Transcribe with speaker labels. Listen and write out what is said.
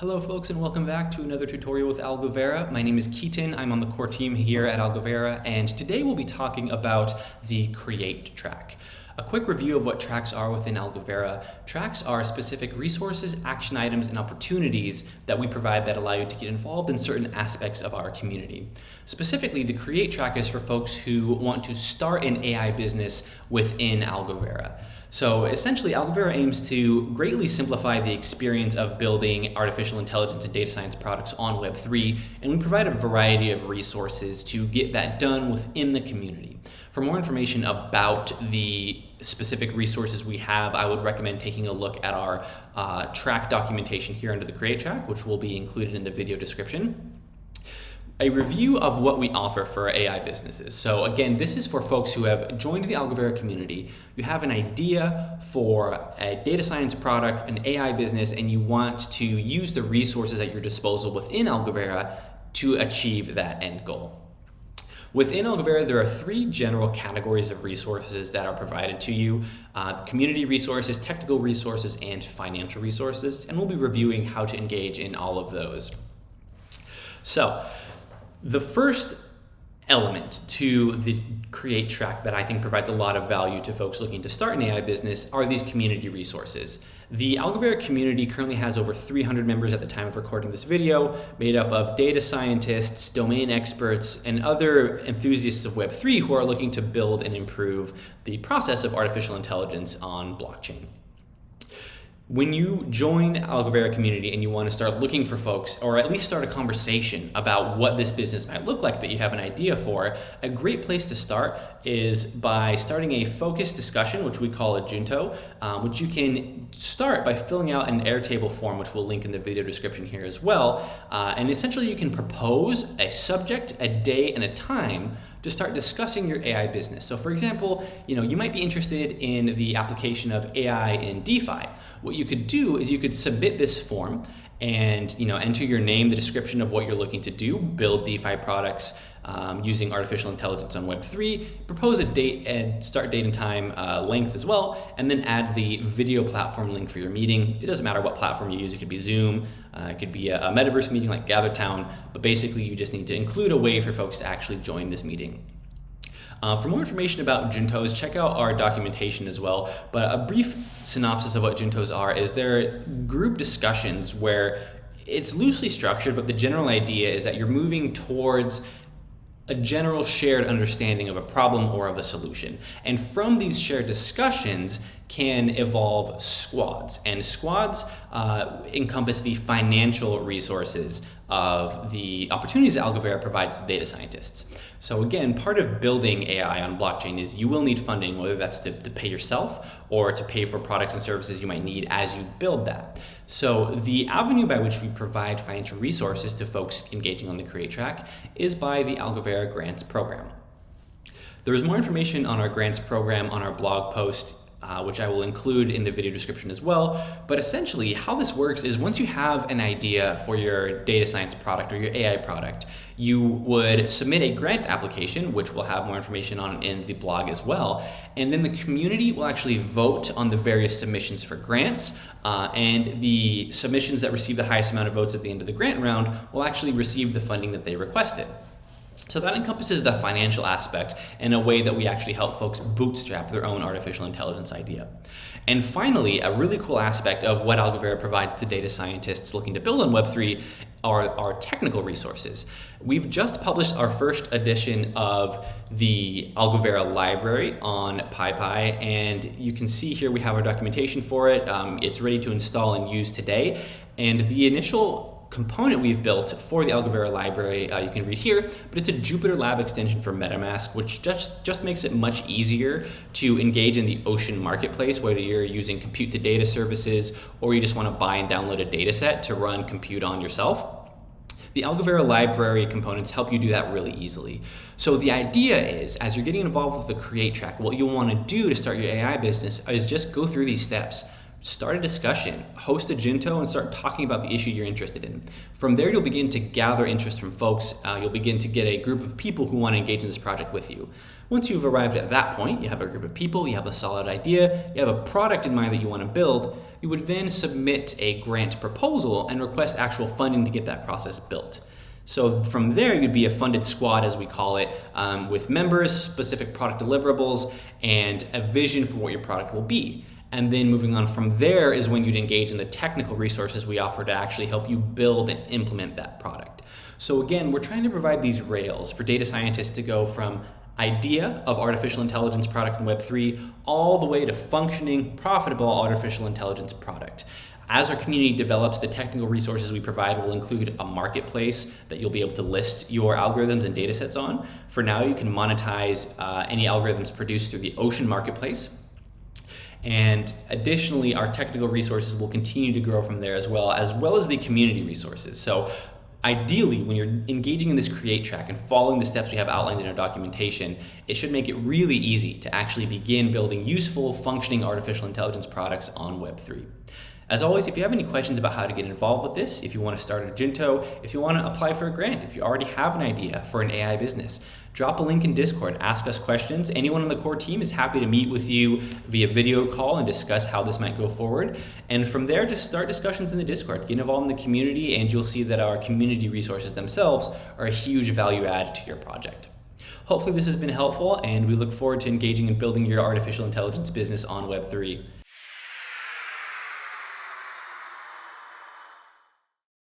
Speaker 1: Hello folks, and welcome back to another tutorial with Algovera. My name is Keaton, I'm on the core team here at Algovera, and today we'll be talking about the Create track. A quick review of what tracks are within Algovera. Tracks are specific resources, action items, and opportunities that we provide that allow you to get involved in certain aspects of our community. Specifically, the Create track is for folks who want to start an AI business within Algovera. So essentially, Algovera aims to greatly simplify the experience of building artificial intelligence and data science products on Web3, and we provide a variety of resources to get that done within the community. For more information about the specific resources we have, I would recommend taking a look at our track documentation here under the Create track, which will be included in the video description. A review of what we offer for AI businesses. So again, this is for folks who have joined the Algovera community, you have an idea for a data science product, an AI business, and you want to use the resources at your disposal within Algovera to achieve that end goal. Within Algovera, there are three general categories of resources that are provided to you: community resources, technical resources, and financial resources, and we'll be reviewing how to engage in all of those. So, the first element to the Create track that I think provides a lot of value to folks looking to start an AI business are these community resources. The Algovera community currently has over 300 members at the time of recording this video, made up of data scientists, domain experts, and other enthusiasts of Web3 who are looking to build and improve the process of artificial intelligence on blockchain. When you join Algovera community and you want to start looking for folks, or at least start a conversation about what this business might look like that you have an idea for, a great place to start is by starting a focused discussion, which we call a Junto, which you can start by filling out an Airtable form, which we'll link in the video description here as well. And essentially you can propose a subject, a day, and a time to start discussing your AI business. So for example, you might be interested in the application of AI in DeFi. What you could do is you could submit this form and enter your name, the description of what you're looking to do, build DeFi products using artificial intelligence on Web3, propose a date and start date and time length as well, and then add the video platform link for your meeting. It doesn't matter what platform you use. It could be Zoom, it could be a metaverse meeting like GatherTown, but basically you just need to include a way for folks to actually join this meeting. For more information about Juntos, check out our documentation as well, but a brief synopsis of what Juntos are is they're group discussions where it's loosely structured, but the general idea is that you're moving towards a general shared understanding of a problem or of a solution. And from these shared discussions can evolve squads. And squads encompass the financial resources of the opportunities that Algovera provides to data scientists. So again, part of building AI on blockchain is you will need funding, whether that's to pay yourself or to pay for products and services you might need as you build that. So the avenue by which we provide financial resources to folks engaging on the Create track is by the Algovera Grants program. There is more information on our grants program on our blog post, which I will include in the video description as well. But essentially how this works is once you have an idea for your data science product or your AI product, you would submit a grant application, which we'll have more information on in the blog as well. And then the community will actually vote on the various submissions for grants, and the submissions that receive the highest amount of votes at the end of the grant round will actually receive the funding that they requested. So that encompasses the financial aspect in a way that we actually help folks bootstrap their own artificial intelligence idea. And finally, a really cool aspect of what Algovera provides to data scientists looking to build on Web3 are our technical resources. We've just published our first edition of the Algovera library on PyPy, and you can see here we have our documentation for it. It's ready to install and use today. And the initial component we've built for the Algovera library, you can read here, but it's a Jupyter Lab extension for MetaMask, which just makes it much easier to engage in the Ocean marketplace, whether you're using compute to data services or you just want to buy and download a data set to run compute on yourself. The Algovera library components help you do that really easily. So the idea is, as you're getting involved with the Create track, what you'll want to do to start your AI business is just go through these steps. Start a discussion, host a Junto, and start talking about the issue you're interested in. From there, you'll begin to gather interest from folks. You'll begin to get a group of people who want to engage in this project with you. Once you've arrived at that point, you have a group of people, you have a solid idea, you have a product in mind that you want to build, you would then submit a grant proposal and request actual funding to get that process built. So from there, you'd be a funded squad, as we call it, with members, specific product deliverables, and a vision for what your product will be. And then moving on from there is when you'd engage in the technical resources we offer to actually help you build and implement that product. So again, we're trying to provide these rails for data scientists to go from idea of artificial intelligence product in Web3 all the way to functioning, profitable artificial intelligence product. As our community develops, the technical resources we provide will include a marketplace that you'll be able to list your algorithms and data sets on. For now, you can monetize any algorithms produced through the Ocean marketplace. And additionally, our technical resources will continue to grow from there as well as the community resources. So ideally, when you're engaging in this create track and following the steps we have outlined in our documentation, it should make it really easy to actually begin building useful, functioning artificial intelligence products on Web3. As always, if you have any questions about how to get involved with this, if you want to start a Jinto, if you want to apply for a grant, if you already have an idea for an AI business, drop a link in Discord, ask us questions. Anyone on the core team is happy to meet with you via video call and discuss how this might go forward. And from there, just start discussions in the Discord, get involved in the community, and you'll see that our community resources themselves are a huge value add to your project. Hopefully this has been helpful, and we look forward to engaging and building your artificial intelligence business on Web3.